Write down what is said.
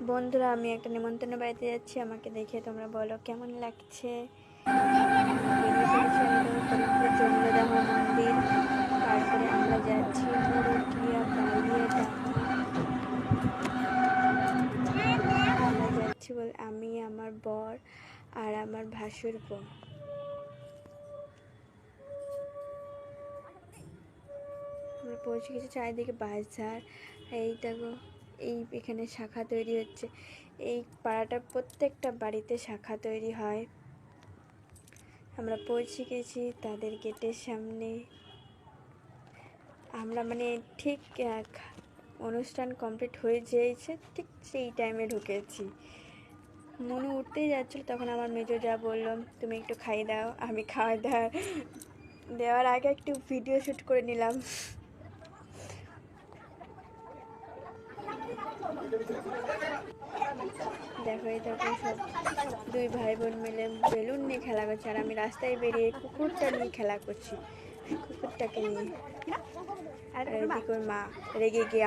বন্ধুরা, আমি একটা নিমন্ত্রণ বাড়িতে যাচ্ছি। আমাকে দেখে তোমরা বলো কেমন লাগছে। ফরিদপুর জমলাদহ মন্দির, তারপরে আমরা যাচ্ছি মুরুকিয়া বালিয়া আমরা যাচ্ছি বলে আমি, আমার বর আর আমার ভাসুরপো। আমরা পৌঁছে গেছি। চারিদিকে বাজার, এই দেখো এখানে শাখা তৈরি হচ্ছে। এই পাড়াটার প্রত্যেকটা বাড়িতে শাখা তৈরি হয়। আমরা পৌঁছে গেছি তাদের গেটের সামনে। আমরা ঠিক অনুষ্ঠান কমপ্লিট হয়ে যেয়েছে, ঠিক সেই টাইমে ঢুকেছি। মনে উঠতেই যাচ্ছিলো, তখন আমার মেজো যা বললো তুমি একটু খাইয়ে দাও। আমি খাওয়া দেওয়ার আগে একটু ভিডিও শ্যুট করে নিলাম। দেখো সব দুই ভাই বোন মিলে বেলুন নিয়ে খেলা করছে, আর আমি রাস্তায় বেরিয়ে কুকুরটা নিয়ে খেলা করছি, কুকুরটাকে নিয়ে। আর এদিকে ওর মা রেগে গিয়ে